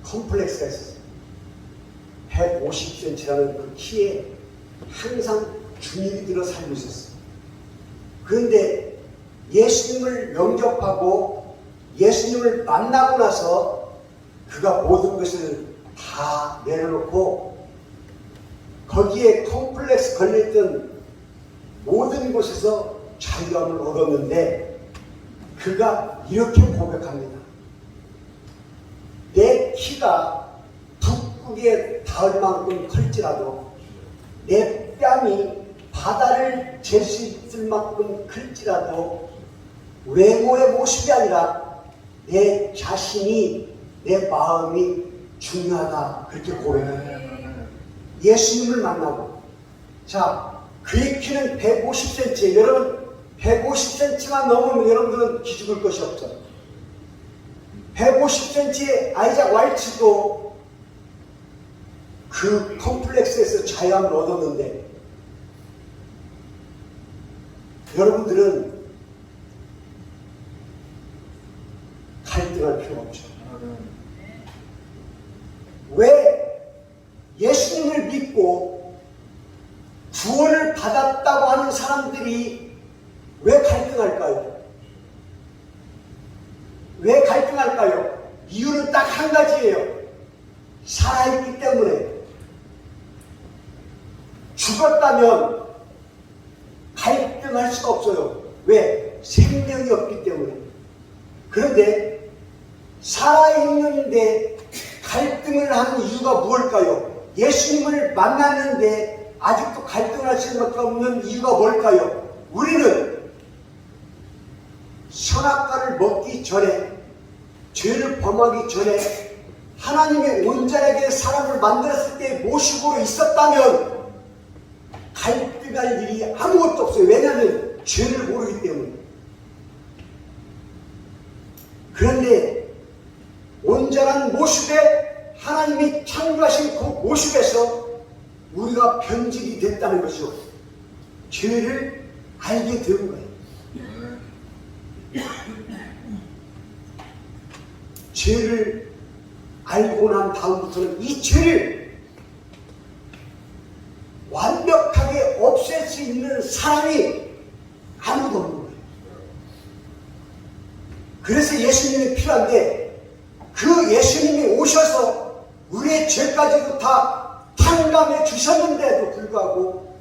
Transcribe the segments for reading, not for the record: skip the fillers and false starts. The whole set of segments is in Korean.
컴플렉스가 있었어요. 150cm라는 그 키에 항상 주눅이 들어 살고 있었어요. 그런데 예수님을 영접하고 예수님을 만나고 나서 그가 모든 것을 다 내려놓고 거기에 컴플렉스 걸렸던 모든 곳에서 자유함을 얻었는데 그가 이렇게 고백합니다. 내 키가 북극에 닿을 만큼 클지라도 내 뺨이 바다를 잴 수 있을 만큼 클지라도 외모의 모습이 아니라 내 자신이 내 마음이 중요하다 그렇게 고백합니다. 예수님을 만나고 자 그의 키는 150cm 여러분 150cm만 넘으면 여러분들은 기죽을 것이 없죠. 150cm의 아이작 왈츠도 그 컴플렉스에서 자유함을 얻었는데 여러분들은 갈등할 필요가 없죠. 왜 예수님을 믿고 구원을 받았다고 하는 사람들이 왜 갈등할까요? 왜 갈등할까요? 이유는 딱 한 가지예요. 살아있기 때문에. 죽었다면 갈등할 수가 없어요. 왜? 생명이 없기 때문에. 그런데 살아있는데 갈등을 하는 이유가 무엇일까요? 예수님을 만났는데 아직도 갈등할 수밖에 없는 이유가 뭘까요? 우리는 선악과를 먹기 전에 죄를 범하기 전에 하나님의 온전하게 사람을 만들었을 때 모식으로 있었다면 갈등할 일이 아무것도 없어요. 왜냐하면 죄를 모르기 때문에. 그런데 온전한 모습에 하나님이 창조하신 그 모습에서 우리가 변질이 됐다는 것이죠. 죄를 알게 된 거예요. 죄를 알고 난 다음부터는 이 죄를 완벽하게 없앨 수 있는 사람이 아무도 없는 거예요. 그래서 예수님이 필요한데 그 예수님이 오셔서 우리의 죄까지도 다 탕감해 주셨는데도 불구하고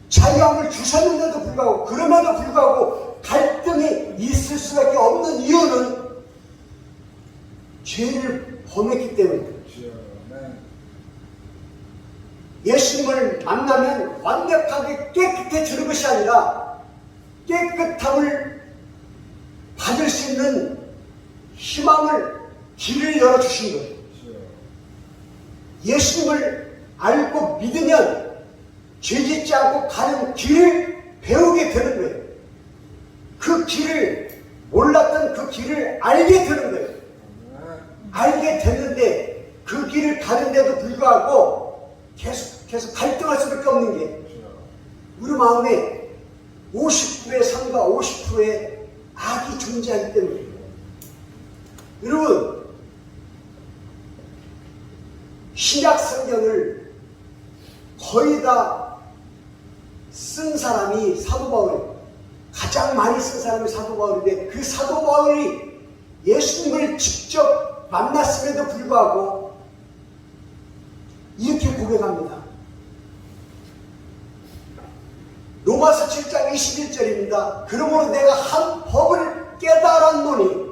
자유함을 주셨는데도 불구하고 그럼에도 불구하고 갈등이 있을 수밖에 없는 이유는 죄를 범했기 때문입니다. 예수님을 만나면 완벽하게 깨끗해지는 것이 아니라 깨끗함을 받을 수 있는 희망을 길을 열어주신 거예요. 예수님을 알고 믿으면 죄짓지 않고 가는 길을 배우게 되는 거예요. 그 길을 몰랐던 그 길을 알게 되는 거예요. 알게 됐는데 그 길을 가는데도 불구하고 계속 갈등할 수밖에 없는 게 우리 마음에 50%의 삶과 50%의 악이 존재하기 때문에 여러분 신약 성경을 거의 다 쓴 사람이 사도 바울이에요. 가장 많이 쓴 사람이 사도 바울인데 그 사도 바울이 예수님을 직접 만났음에도 불구하고 이렇게 고백합니다. 로마서 7장 21절입니다. 그러므로 내가 한 법을 깨달았노니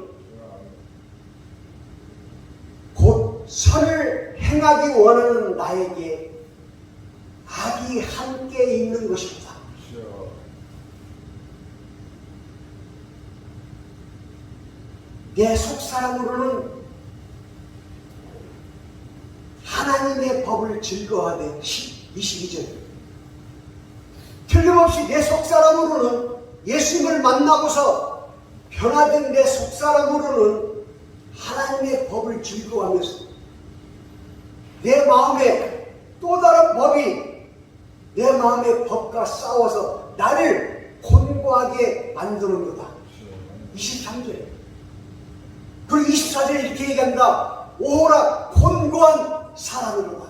곧 선을 행하기 원하는 나에게 악이 함께 있는 것입니다. 내 속사람으로는 하나님의 법을 즐거워하되 22절 틀림없이 내 속사람으로는 예수님을 만나고서 변화된 내 속사람으로는 하나님의 법을 즐거워하면서 내 마음에 또 다른 법이 내 마음의 법과 싸워서 나를 곤고하게 만드는 거다. 23절 그리고 24절에 이렇게 얘기합니다. 오호라 곤고한 사람이로다.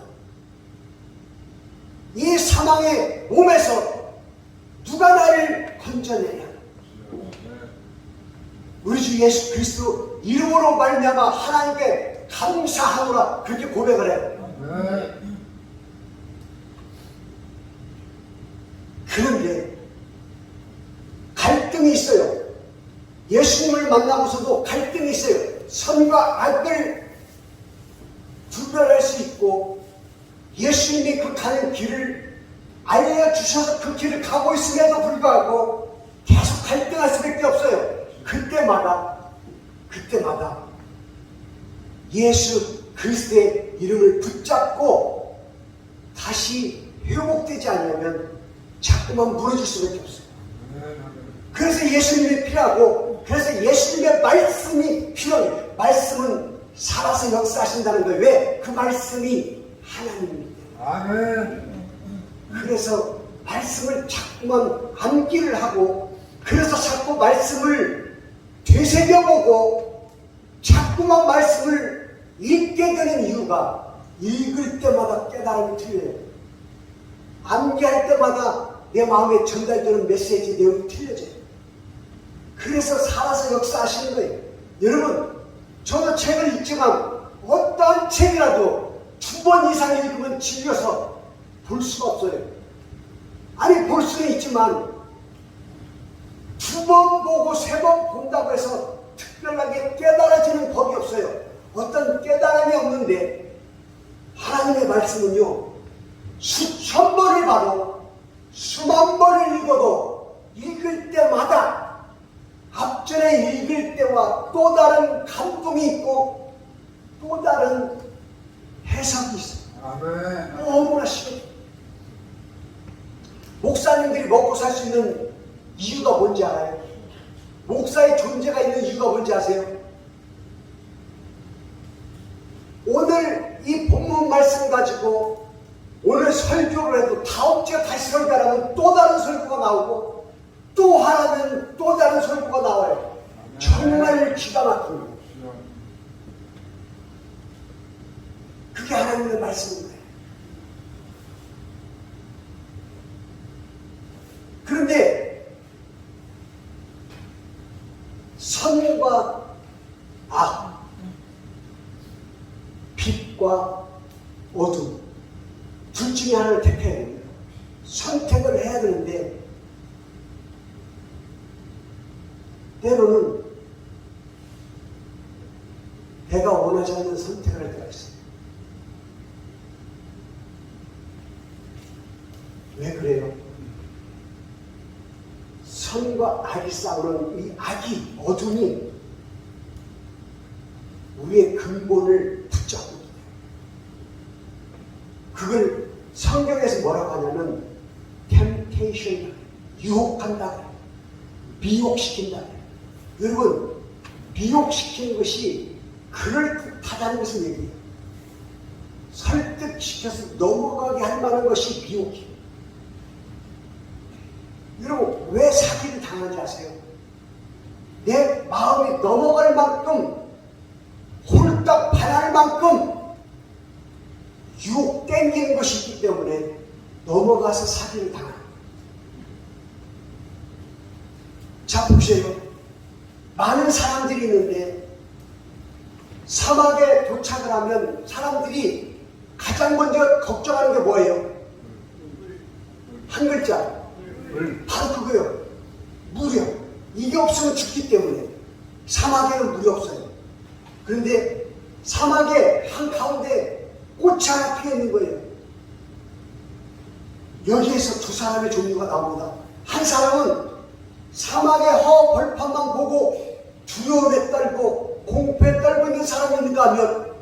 이 사망의 몸에서 누가 나를 건져내냐? 우리 주 예수 그리스도 이름으로 말미암아 하나님께 감사하노라 그렇게 고백을 해요. 그런데 갈등이 있어요. 예수님을 만나고서도 갈등이 있어요. 선과 악을 구별할 수 있고 예수님이 그 가는 길을 알려주셔서 그 길을 가고 있음에도 불구하고 계속 갈등할 수밖에 없어요. 그때마다 예수 그리스도의 이름을 붙잡고 다시 회복되지 않으면 자꾸만 무너질 수밖에 없어요. 그래서 예수님이 필요하고, 그래서 예수님의 말씀이 필요해요. 말씀은 살아서 역사하신다는 거예요. 왜? 그 말씀이 하나님입니다. 아멘. 그래서 말씀을 자꾸만 암기를 하고, 그래서 자꾸 말씀을 되새겨보고 자꾸만 말씀을 읽게 되는 이유가 읽을 때마다 깨달음이 틀려요. 암기할 때마다 내 마음에 전달되는 메시지 내용이 틀려져요. 그래서 살아서 역사하시는 거예요. 여러분, 저도 책을 읽지만 어떠한 책이라도 2번 이상 읽으면 질려서 볼 수가 없어요. 아니, 볼 수는 있지만 2번 보고 3번 본다고 해서 특별하게 깨달아지는 법이 없어요. 어떤 깨달음이 없는데 하나님의 말씀은요, 수천 번을 봐도 수만 번을 읽어도 읽을 때마다 앞전에 읽을 때와 또 다른 감동이 있고 또 다른 해석이 있어요. 아멘. 너무나 싫어요. 목사님들이 먹고 살 수 있는 이유가 뭔지 알아요? 목사의 존재가 있는 이유가 뭔지 아세요? 오늘 이 본문 말씀 가지고 오늘 설교를 해도 다음 주에 다시 설교하면 또 다른 설교가 나오고 또 하라면 또 다른 설교가 나와요. 정말 기가 막힙니다. 그게 하나님의 말씀입니다. 그런데 선과 악, 빛과 어둠 둘 중에 하나를 택해야 됩니다. 선택을 해야 되는데 때로는 내가 원하지 않는 선택을 할 때가 있어요. 왜 그래요? 선과 악이 싸우는 이 악이, 어둠이 우리의 근본을 붙잡고 있어요. 그걸 성경에서 뭐라고 하냐면 temptation, 유혹한다, 미혹시킨다. 여러분, 미혹시키는 것이 그럴듯하다는 것을 얘기해요. 설득시켜서 넘어가게 할 만한 것이 미혹이에요. 여러분, 왜 사기를 당하는지 아세요? 내 마음이 넘어갈 만큼, 홀딱 반할 만큼 유혹 땡기는 것이 있기 때문에 넘어가서 사기를 당합니다. 자, 보세요. 많은 사람들이 있는데 사막에 도착을 하면 사람들이 가장 먼저 걱정하는 게 뭐예요? 한 글자. 바로 그거예요. 물이요. 이게 없으면 죽기 때문에. 사막에는 물이 없어요. 그런데 사막의 한가운데 꽃이 하나 피어 있는 거예요. 여기에서 두 사람의 종류가 나옵니다. 한 사람은 사막의 허 벌판만 보고 두려움에 떨고 공포에 떨고 있는 사람이 있는가 하면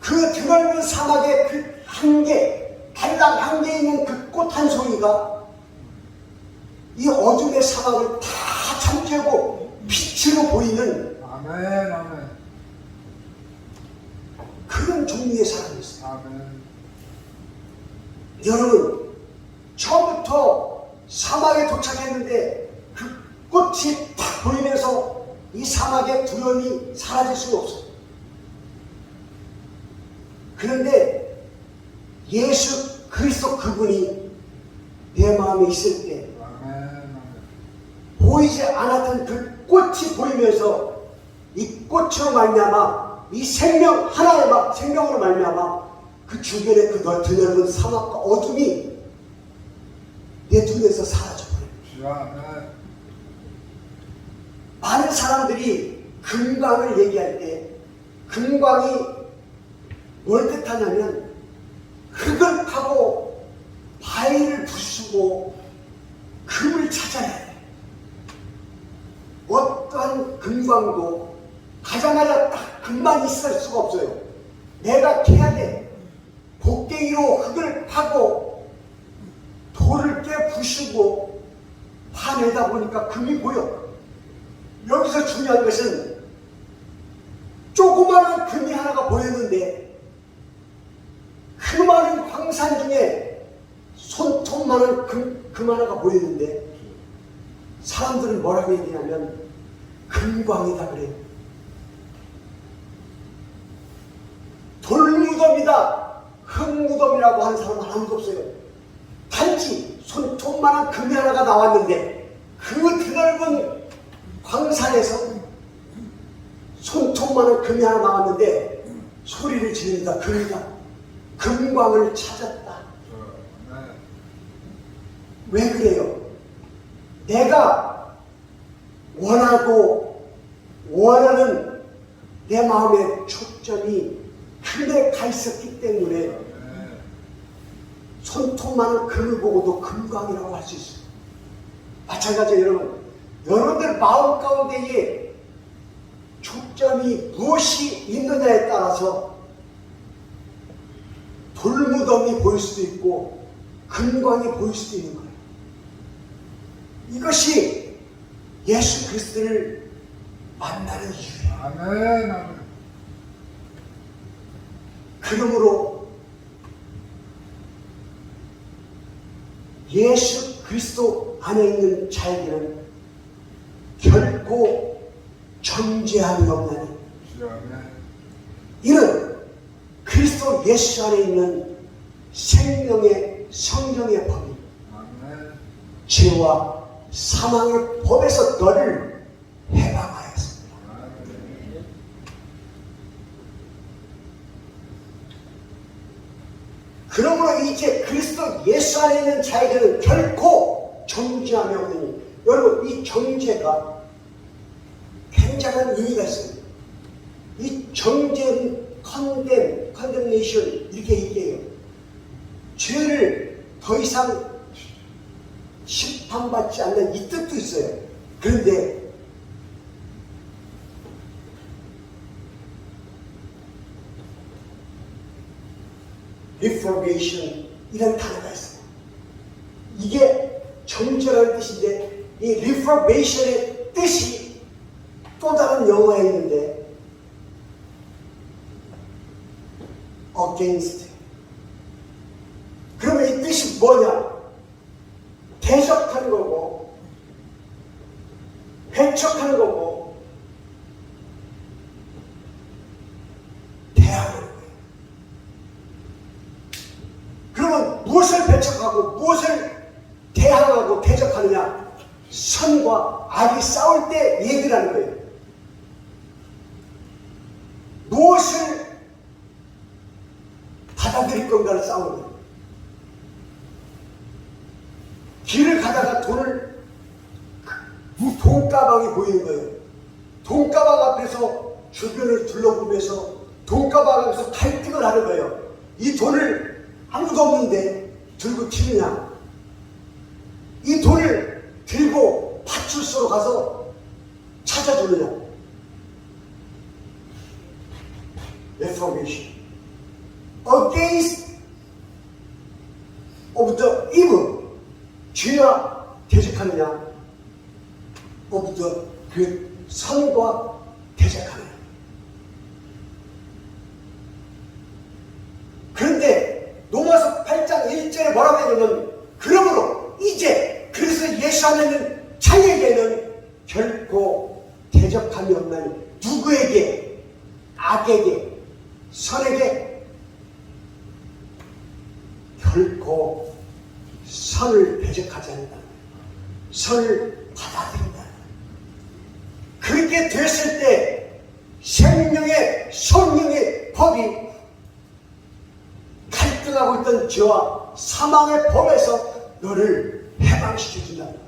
그 드넓은 사막의 그 한계, 달랑 한계에 있는 그 꽃 한 송이가 이 어둠의 사막을 다 잠재우고 빛으로 보이는 아멘. 아멘. 그런 종류의 사람이 있어요. 아멘. 여러분, 처음부터 사막에 도착했는데 그 꽃이 탁 보이면서 이 사막의 두려움이 사라질 수가 없어요. 그런데 예수 그리스도 그분이 내 마음에 있을 때 보이지 않았던 그 꽃이 보이면서 이 꽃으로 말미암아 이 생명 하나의 생명으로 말미암아 그 주변에 그 드넓은 사막과 어둠이 내 눈에서 사라져버려요. 많은 사람들이 금광을 얘기할 때 금광이 뭘 뜻하냐면 흙을 파고 바위를 부수고 금을 찾아야 돼. 어떠한 금광도 가자마자 딱 금만 있을 수가 없어요. 내가 캐야 돼. 곡괭이로 흙을 파고 돌을 깨 부수고 파내다 보니까 금이 보여. 여기서 중요한 것은 조그마한 금이 하나가 보였는데 그 많은 광산 중에 손톱만한 금 하나가 보였는데 사람들은 뭐라고 얘기하냐면 금광이다 그래요. 돌무덤이다, 흙무덤이라고 하는 사람은 아무도 없어요. 단지 손톱만한 금이 하나가 나왔는데 그 드넓은 광산에서 손톱만한 금이 하나 나왔는데 소리를 지른다. 금이다. 금광을 찾았다. 왜 그래요? 내가 원하고 원하는 내 마음의 초점이 그에 가 있었기 때문에 손톱만한 금을 보고도 금광이라고 할 수 있어요. 마찬가지로 여러분들 마음 가운데에 초점이 무엇이 있느냐에 따라서 돌무덤이 보일 수도 있고 금광이 보일 수도 있는 거예요. 이것이 예수 그리스도를 만나는 이유예요. 아멘. 그러므로 예수 그리스도 안에 있는 자에게는 결코 정죄함이 없나니 이는 그리스도 예수 안에 있는 생명의 성령의 법이 죄와 사망의 법에서 너를 해방하였습니다. 그러므로 이제 그리스도 예수 안에 있는 자에게는 결코 정죄함이 없느니 여러분 이 정죄가 굉장한 의미가 있습니다. 이 정죄는 condemnation 이렇게 얘기해요. 죄를 더 이상 심판받지 않는 이 뜻도 있어요. 그런데 reformation 이런 단어가 있어요. 이게 정죄라는 뜻인데 이 reformation의 뜻이 또 다른 영어에 있는데 against. 그러면 이 뜻이 뭐냐? 대적하는 거고 배척하는 거고 대항하는 거예요. 그러면 무엇을 배척하고 무엇을 대항하고 대적하느냐? 선과 악이 싸울 때 얘기를 하는 거예요. 무엇을 받아들일 건가를 싸우는 거예요. 길을 가다가 돈가방이 보이는 거예요. 돈가방 앞에서 주변을 둘러보면서 돈가방 앞에서 갈등을 하는 거예요. 이 돈을 아무도 없는데 들고 튀느냐? 이 돈을 들고 파출소로 가서 찾아주느냐? Reformation. Against of the evil. 죄와 대적하느냐? of the good. 선과 대적하느냐? 그런데 로마서 8장 1절에 뭐라고 하냐면 그러므로 이제 그래서 예수 안에 있는 자에게는 결코 대적함이 없나니 누구에게? 악에게, 선에게, 결코 선을 대적하지 않는다. 선을 받아들인다. 그렇게 됐을 때 생명의 성령의 법이 갈등하고 있던 죄와 사망의 법에서 너를 해방시켜준다.